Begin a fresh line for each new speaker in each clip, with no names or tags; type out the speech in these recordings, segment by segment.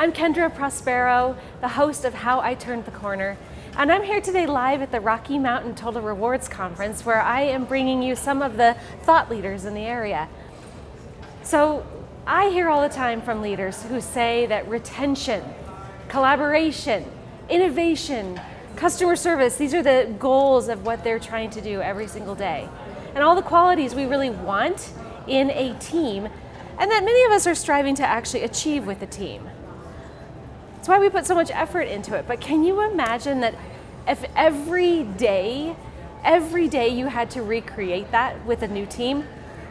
I'm Kendra Prospero, the host of How I Turned the Corner, and I'm here today live at the Rocky Mountain Total Rewards Conference, where I am bringing you some of the thought leaders in the area. So I hear all the time from leaders who say that retention, collaboration, innovation, customer service, these are the goals of what they're trying to do every single day. And all the qualities we really want in a team, and that many of us are striving to actually achieve with the team. That's why we put so much effort into it. But can you imagine that if every day you had to recreate that with a new team?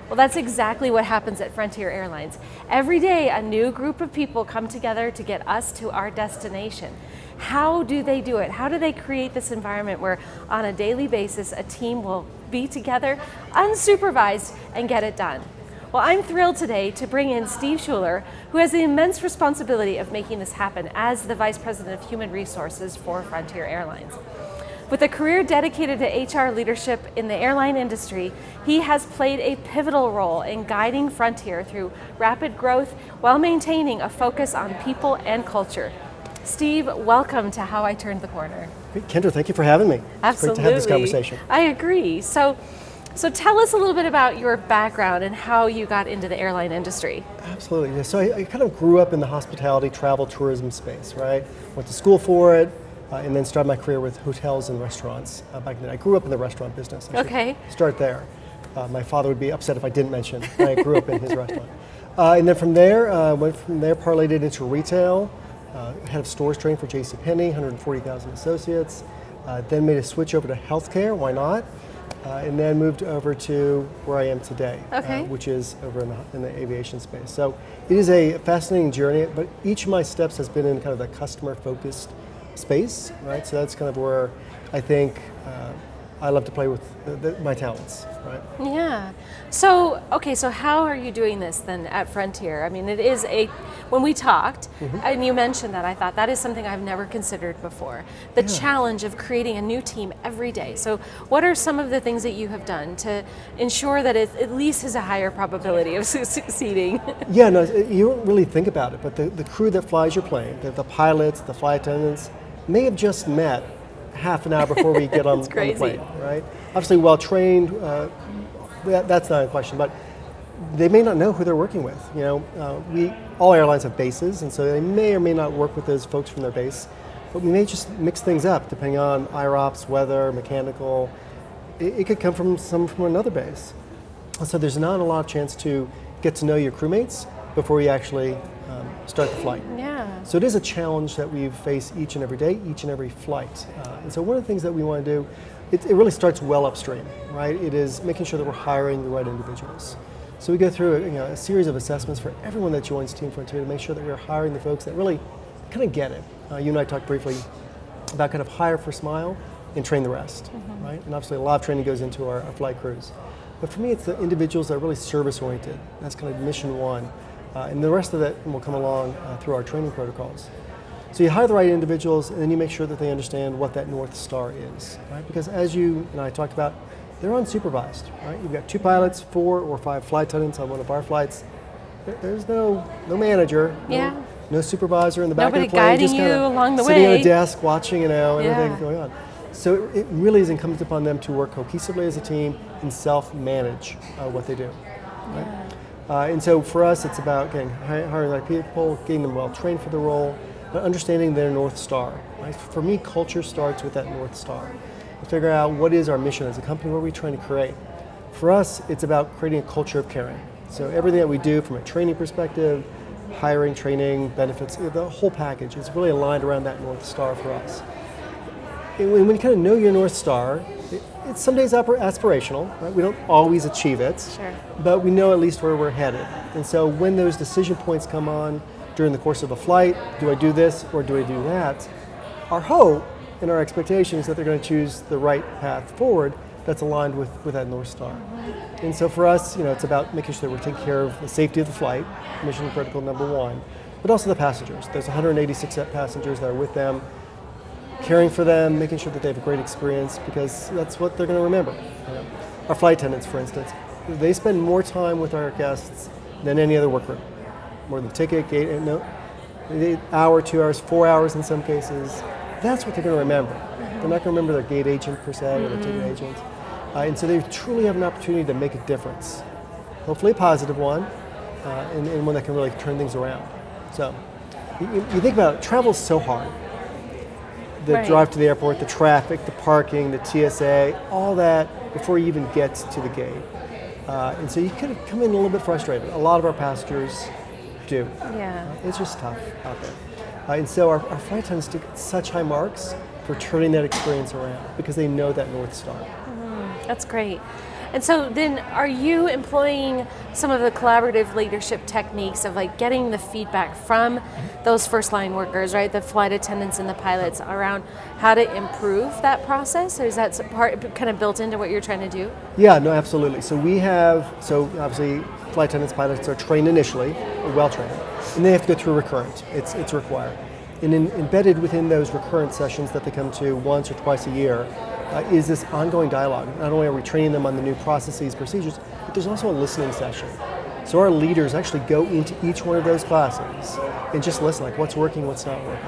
Well, that's exactly what happens at Frontier Airlines. Every day, a new group of people come together to get us to our destination. How do they do it? How do they create this environment where on a daily basis, a team will be together, unsupervised, and get it done? Well, I'm thrilled today to bring in Steve Schuller, who has the immense responsibility of making this happen as the Vice President of Human Resources for Frontier Airlines. With a career dedicated to HR leadership in the airline industry, he has played a pivotal role in guiding Frontier through rapid growth while maintaining a focus on people and culture. Steve, welcome to How I Turned the Corner.
Great. Kendra, thank you for having me.
Absolutely.
It's great to have this conversation.
I agree. So tell us a little bit about your background and how you got into the airline industry.
Absolutely. Yeah, so I kind of grew up in the hospitality, travel, tourism space, right? Went to school for it, and then started my career with hotels and restaurants back then. I grew up in the restaurant business.
Okay.
Start there. My father would be upset if I didn't mention I grew up in his restaurant. And then from there, parlayed it into retail. Head of stores training for JCPenney, 140,000 associates. Then made a switch over to healthcare, why not? And then moved over to where I am today, which is over in the aviation space. So it is a fascinating journey, but each of my steps has been in kind of the customer-focused space, right? So that's kind of where I think I love to play with my talents, right?
Yeah. So how are you doing this then at Frontier? I mean, it is when we talked, and you mentioned that, I thought that is something I've never considered before. The challenge of creating a new team every day. So what are some of the things that you have done to ensure that it at least has a higher probability of succeeding?
Yeah, no, you don't really think about it, but the crew that flies your plane, the pilots, the flight attendants, may have just met half an hour before we get on the plane, right? Obviously well trained, that's not a question, but they may not know who they're working with. You know, all airlines have bases, and so they may or may not work with those folks from their base, but we may just mix things up depending on IROPS, weather, mechanical. It could come from another base. So there's not a lot of chance to get to know your crewmates before you actually start the flight.
Yeah.
So it is a challenge that we face each and every day, each and every flight. And so one of the things that we want to do, it really starts well upstream, right? It is making sure that we're hiring the right individuals. So we go through a series of assessments for everyone that joins Team Frontier to make sure that we're hiring the folks that really kind of get it. You and I talked briefly about kind of hire for smile and train the rest, right? And obviously a lot of training goes into our flight crews. But for me, it's the individuals that are really service-oriented. That's kind of mission one. And the rest of it will come along through our training protocols. So you hire the right individuals, and then you make sure that they understand what that North Star is, right? Because as you and I talked about, they're unsupervised, right? You've got 2 pilots, 4 or 5 flight attendants on one of our flights. There's no manager, no supervisor in the back of the plane.
Nobody
just
guiding you along the way.
Sitting at a desk, watching, everything going on. So it really is incumbent upon them to work cohesively as a team and self-manage what they do, right?
Yeah.
And so for us, it's about hiring the right people, getting them well trained for the role, but understanding their North Star. Right? For me, culture starts with that North Star. We figure out what is our mission as a company, what are we trying to create. For us, it's about creating a culture of caring. So everything that we do from a training perspective, hiring, training, benefits, the whole package is really aligned around that North Star for us. And when you kind of know your North Star, it's some days aspirational, right? We don't always achieve it, but we know at least where we're headed. And so when those decision points come on during the course of a flight, do I do this or do I do that? Our hope and our expectation is that they're going to choose the right path forward that's aligned with that North Star. And so for us, it's about making sure that we're taking care of the safety of the flight, mission critical number one, but also the passengers. There's 186 passengers that are with them, caring for them, making sure that they have a great experience, because that's what they're going to remember. Our flight attendants, for instance, they spend more time with our guests than any other workroom. More than ticket, gate, hour, 2 hours, 4 hours in some cases, that's what they're going to remember. They're not going to remember their gate agent per se or their ticket agent. And so they truly have an opportunity to make a difference. Hopefully a positive one, and one that can really turn things around. So you think about it, travel's so hard. The drive to the airport, the traffic, the parking, the TSA, all that before you even get to the gate. And so you could come in a little bit frustrated. A lot of our passengers do.
Yeah.
It's just tough out there. And so our flight attendants do such high marks for turning that experience around because they know that North Star.
That's great. And so then are you employing some of the collaborative leadership techniques of like getting the feedback from those first line workers, right? The flight attendants and the pilots around how to improve that process? Or is that part kind of built into what you're trying to do?
Yeah, no, absolutely. So obviously flight attendants, pilots are trained initially, well trained, and they have to go through recurrent. It's required. And embedded within those recurrent sessions that they come to once or twice a year, is this ongoing dialogue. Not only are we training them on the new processes, procedures, but there's also a listening session. So our leaders actually go into each one of those classes and just listen, like what's working, what's not working.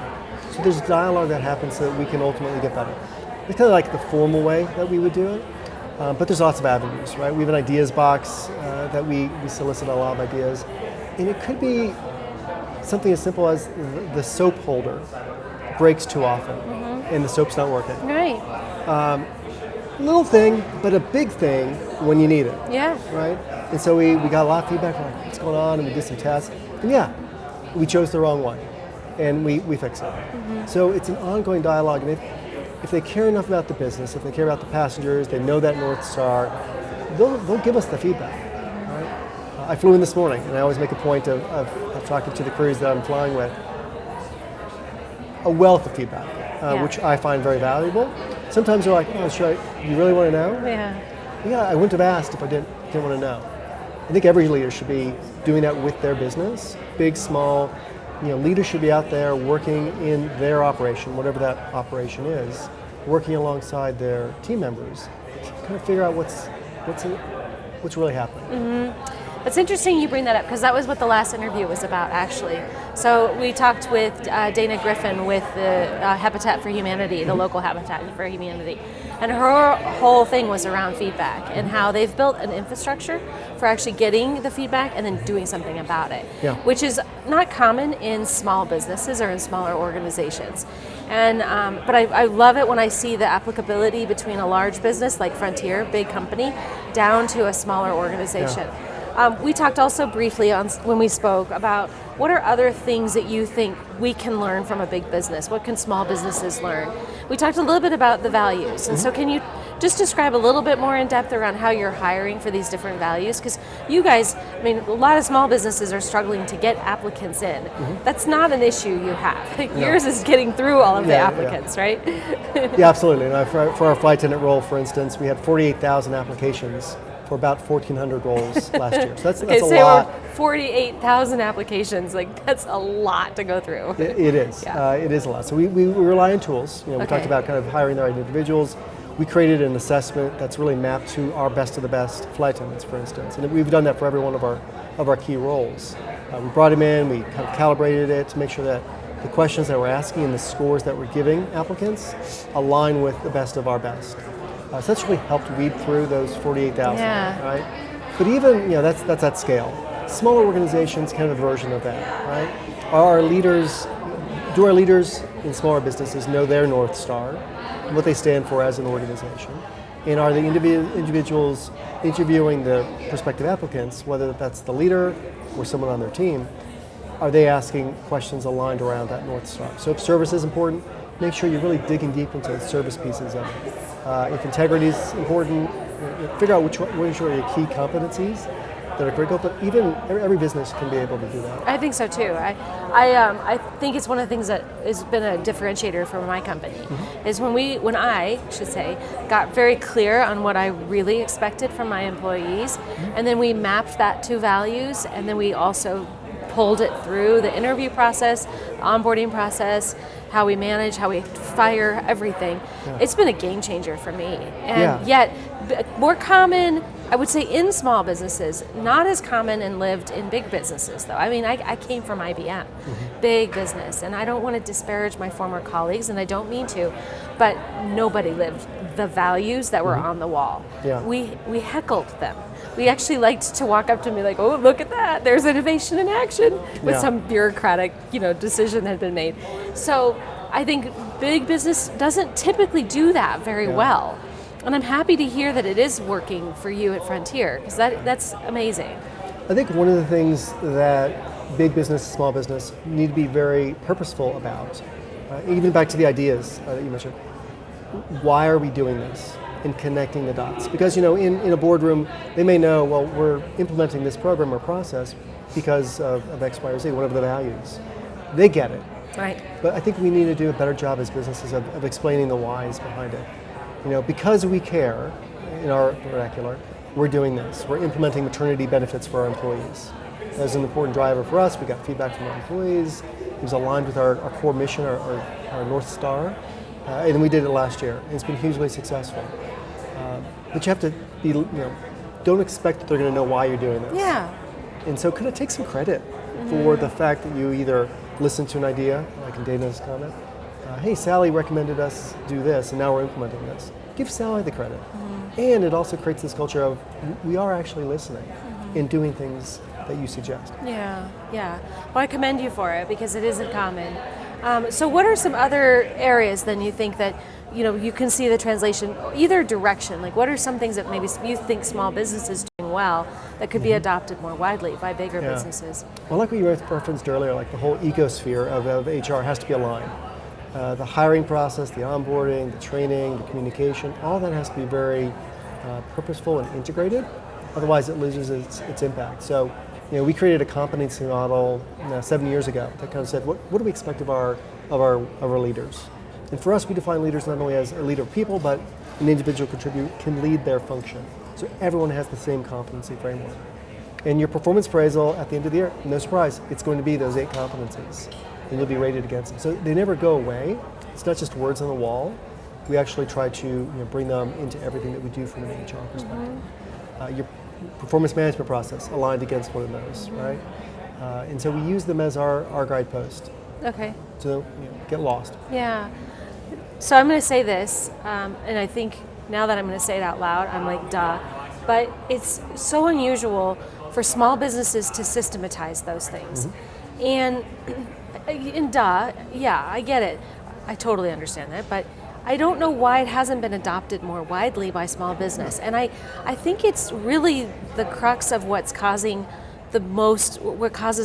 So there's dialogue that happens so that we can ultimately get better. It's kind of like the formal way that we would do it, but there's lots of avenues, right? We have an ideas box that we solicit a lot of ideas. And it could be something as simple as the soap holder breaks too often and the soap's not working.
Right.
Little thing, but a big thing when you need it.
Yeah.
Right? And so we got a lot of feedback on what's going on, and we did some tests. And yeah, we chose the wrong one, and we fixed it. So it's an ongoing dialogue, and if they care enough about the business, if they care about the passengers, they know that North Star, they'll give us the feedback. Right? I flew in this morning, and I always make a point of talking to the crews that I'm flying with. A wealth of feedback, which I find very valuable. Sometimes they're like, oh, you really want to know?
Yeah.
Yeah, I wouldn't have asked if I didn't want to know. I think every leader should be doing that with their business, big, small. Leaders should be out there working in their operation, whatever that operation is, working alongside their team members, to kind of figure out what's really happening.
It's interesting you bring that up because that was what the last interview was about, actually. So we talked with Dana Griffin with the Habitat for Humanity, the local Habitat for Humanity, and her whole thing was around feedback and how they've built an infrastructure for actually getting the feedback and then doing something about it, which is not common in small businesses or in smaller organizations. And but I love it when I see the applicability between a large business like Frontier, big company, down to a smaller organization. We talked also briefly when we spoke about what are other things that you think we can learn from a big business? What can small businesses learn? We talked a little bit about the values. And so can you just describe a little bit more in depth around how you're hiring for these different values? Because you guys, a lot of small businesses are struggling to get applicants in. That's not an issue you have. Yours is getting through all of the applicants, right?
Yeah, absolutely. And for our flight attendant role, for instance, we had 48,000 applications for about 1,400 roles last year. So that's a lot.
48,000 applications, that's a lot to go through.
It is. It is a lot. So we rely on tools. We talked about kind of hiring the right individuals. We created an assessment that's really mapped to our best of the best flight attendants, for instance. And we've done that for every one of our key roles. We brought them in, we kind of calibrated it to make sure that the questions that we're asking and the scores that we're giving applicants align with the best of our best. So that's really helped weed through those 48,000, right? But even, that's at scale. Smaller organizations, kind of a version of that, right? Do our leaders in smaller businesses know their North Star, what they stand for as an organization? And are the individuals interviewing the prospective applicants, whether that's the leader or someone on their team, are they asking questions aligned around that North Star? So if service is important, make sure you're really digging deep into the service pieces of it. If integrity is important, figure out which are your key competencies that are critical, but even every business can be able to do that.
I think so too. I think it's one of the things that has been a differentiator for my company is when I got very clear on what I really expected from my employees, and then we mapped that to values, and then we also pulled it through the interview process, the onboarding process, how we manage, how we fire, everything. It's been a game changer for me. And yet, more common I would say in small businesses, not as common and lived in big businesses though. I mean, I came from IBM, big business, and I don't want to disparage my former colleagues, and I don't mean to, but nobody lived the values that were on the wall.
Yeah.
We heckled them. We actually liked to walk up to me like, oh, look at that, there's innovation in action, with some bureaucratic, decision that had been made. So I think big business doesn't typically do that very well. And I'm happy to hear that it is working for you at Frontier, because that's amazing.
I think one of the things that big business, small business need to be very purposeful about, even back to the ideas that you mentioned, why are we doing this? And connecting the dots. Because in a boardroom, they may know, well, we're implementing this program or process because of X, Y, or Z, whatever the values. They get it.
Right.
But I think we need to do a better job as businesses of explaining the whys behind it. Because we care, in our vernacular, we're doing this. We're implementing maternity benefits for our employees. That's an important driver for us. We got feedback from our employees. It was aligned with our core mission, our North Star. And we did it last year. And it's been hugely successful. But you have to be, don't expect that they're going to know why you're doing this.
Yeah.
And so kind of take some credit for the fact that you either listened to an idea, like in Dana's comment, hey, Sally recommended us do this, and now we're implementing this. Give Sally the credit. And it also creates this culture of we are actually listening and doing things that you suggest.
Yeah. Well, I commend you for it, because it isn't common. So what are some other areas then you think that you can see the translation either direction? Like, what are some things that maybe you think small businesses doing well that could be adopted more widely by bigger businesses?
Well, like what you referenced earlier, like the whole ecosphere of HR has to be aligned. The hiring process, the onboarding, the training, the communication, all that has to be very purposeful and integrated. Otherwise, it loses its impact. So, we created a competency model 7 years ago that kind of said, what do we expect of our leaders? And for us, we define leaders not only as a leader of people, but an individual can lead their function. So everyone has the same competency framework. And your performance appraisal at the end of the year, no surprise, it's going to be those 8 competencies. And you'll be rated against them. So they never go away. It's not just words on the wall. We actually try to bring them into everything that we do from an HR perspective. Your performance management process aligned against one of those, right? And so we use them as our guidepost.
Okay.
So get lost.
Yeah. So I'm going to say this, and I think now that I'm going to say it out loud, I'm like, duh. But it's so unusual for small businesses to systematize those things. And duh, yeah, I get it. I totally understand that. But I don't know why it hasn't been adopted more widely by small business. And I think it's really the crux of what causes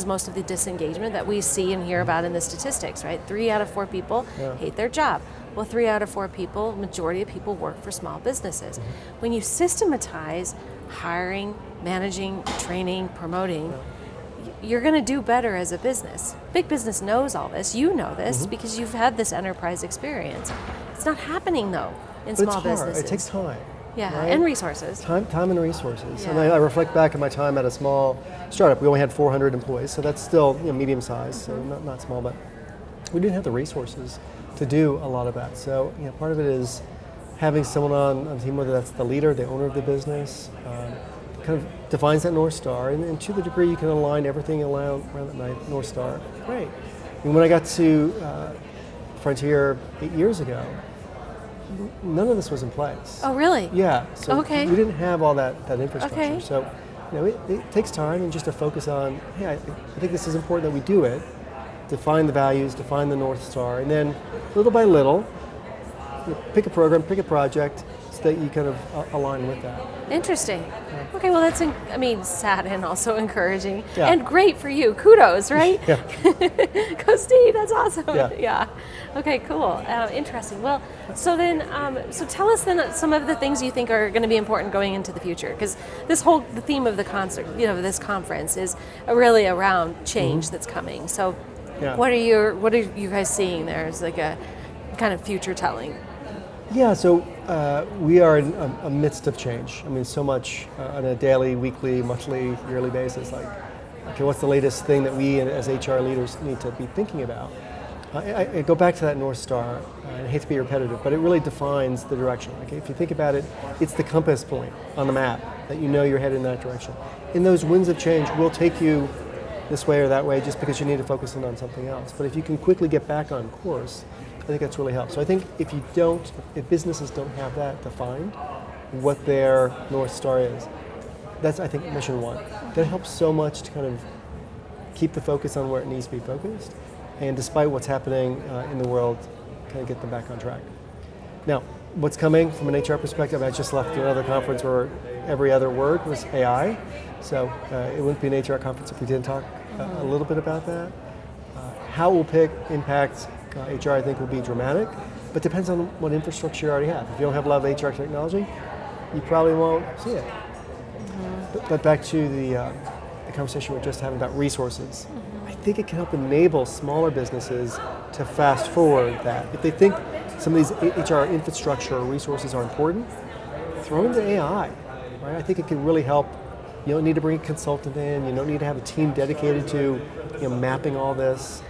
most of the disengagement that we see and hear about in the statistics, right? 3 out of 4 people hate their job. Well, 3 out of 4 people, majority of people work for small businesses. When you systematize hiring, managing, training, promoting, you're going to do better as a business. Big business knows all this. You know this because you've had this enterprise experience. It's not happening though in small businesses.
It takes time.
Yeah,
right?
and resources.
Time and resources.
Yeah.
And I reflect back on my time at a small startup. We only had 400 employees, so that's still medium size, so not small, but we didn't have the resources to do a lot of that. So part of it is having someone on the team, whether that's the leader, the owner of the business, kind of defines that North Star, and to the degree you can align everything around that North Star, great. And when I got to Frontier 8 years ago, none of this was in place.
Oh, really?
Yeah. So
Okay.
we didn't have all that infrastructure.
Okay.
So it takes time and just to focus on, hey, I think this is important that we do it, define the values, define the North Star, and then little by little, pick a program, pick a project, so that you kind of align with that.
Interesting. Okay, well that's, sad and also encouraging.
Yeah.
And great for you. Kudos, right?
Yeah.
Go Steve, that's awesome.
Yeah.
Okay, cool. Interesting. Well, so then, so tell us then some of the things you think are going to be important going into the future, because the theme of the concert, this conference is really around change that's coming. So what are you guys seeing there as like a kind of future telling?
Yeah, so we are in a midst of change. So much on a daily, weekly, monthly, yearly basis. Like, okay, what's the latest thing that we as HR leaders need to be thinking about? I go back to that North Star. I hate to be repetitive, but it really defines the direction. Okay, if you think about it, it's the compass point on the map. that you know you're headed in that direction. And those winds of change will take you this way or that way just because you need to focus in on something else. But if you can quickly get back on course, I think that's really helped. So I think if businesses don't have that defined, what their North Star is, that's, I think, mission one. That helps so much to kind of keep the focus on where it needs to be focused, and despite what's happening in the world, kind of get them back on track. Now, what's coming from an HR perspective, I just left another conference where every other word was AI, so it wouldn't be an HR conference if we didn't talk a little bit about that. How it will impact HR, I think, will be dramatic, but depends on what infrastructure you already have. If you don't have a lot of HR technology, you probably won't see it. But back to the conversation we were just having about resources. I think it can help enable smaller businesses to fast forward that. If they think some of these HR infrastructure or resources are important, throw into AI. Right? I think it can really help. You don't need to bring a consultant in. You don't need to have a team dedicated to mapping all this.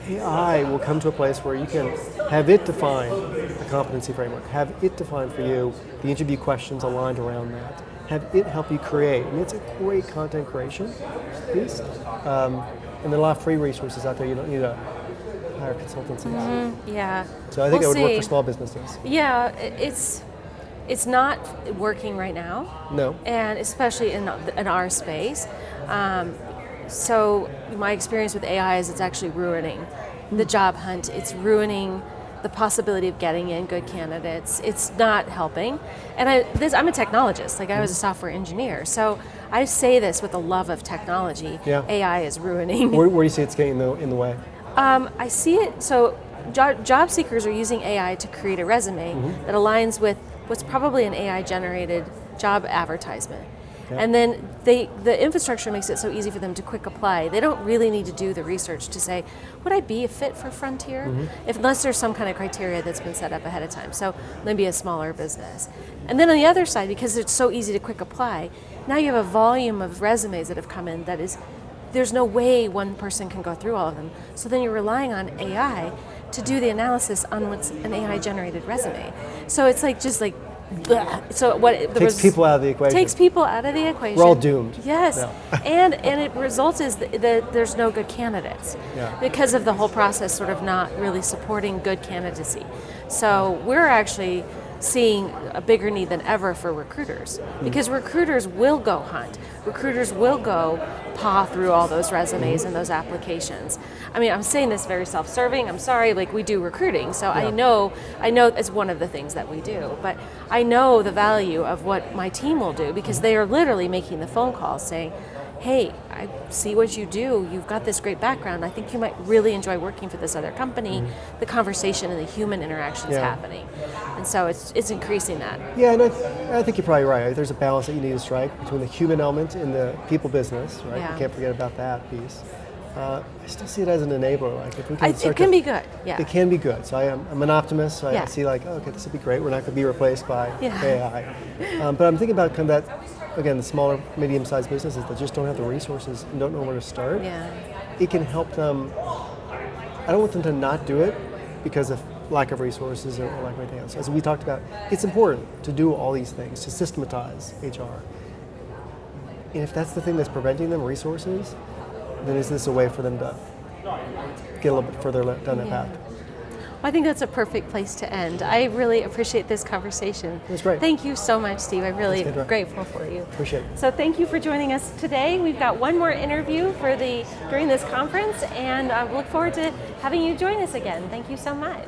AI will come to a place where you can have it define a competency framework, have it define for you the interview questions aligned around that, have it help you create. I mean, it's a great content creation piece. And there are a lot of free resources out there. You don't need to hire consultancies.
Yeah.
So I think it would work for small businesses.
Yeah, it's not working right now.
No.
And especially in our space. So my experience with AI is it's actually ruining the job hunt. It's ruining the possibility of getting in good candidates. It's not helping. And I'm a technologist, like I was a software engineer. So I say this with a love of technology.
Yeah.
AI is ruining.
Where do you see it's getting in the way?
I see it, so job seekers are using AI to create a resume that aligns with what's probably an AI generated job advertisement. Okay. And then the infrastructure makes it so easy for them to quick apply. They don't really need to do the research to say, would I be a fit for Frontier? Unless there's some kind of criteria that's been set up ahead of time. So maybe a smaller business. And then on the other side, because it's so easy to quick apply, now you have a volume of resumes that have come in that is, there's no way one person can go through all of them. So then you're relying on AI to do the analysis on what's an AI generated resume. So it's like just like, bleh. So what
takes people out of the equation.
Takes people out of the equation.
We're all doomed.
Yes,
No.
and it results is that there's no good candidates because of the whole process sort of not really supporting good candidacy. So we're actually seeing a bigger need than ever for recruiters because recruiters will go hunt. Recruiters will go paw through all those resumes and those applications. I mean, I'm saying this very self-serving. I'm sorry, like we do recruiting, so I know it's one of the things that we do, but I know the value of what my team will do because they are literally making the phone calls saying, hey, I see what you do. You've got this great background. I think you might really enjoy working for this other company. The conversation and the human interaction's happening. And so it's increasing that.
Yeah, and I think you're probably right. There's a balance that you need to strike between the human element and the people business, right?
Yeah.
You can't forget about that piece. I still see it as an enabler. Like if we can
it can be good, yeah.
It can be good. So I'm an optimist. So I see like, okay, this would be great. We're not going to be replaced by AI. But I'm thinking about kind of that, again, the smaller, medium-sized businesses that just don't have the resources and don't know where to start.
Yeah.
It can help them. I don't want them to not do it because of lack of resources or lack of anything else. As we talked about, it's important to do all these things, to systematize HR. And if that's the thing that's preventing them, resources, then is this a way for them to get a little bit further down that path?
Well, I think that's a perfect place to end. I really appreciate this conversation.
It was great.
Thank you so much, Steve. I'm really
Thanks, Kendra.
grateful for you.
Appreciate it.
So thank you for joining us today. We've got one more interview during this conference, and I look forward to having you join us again. Thank you so much.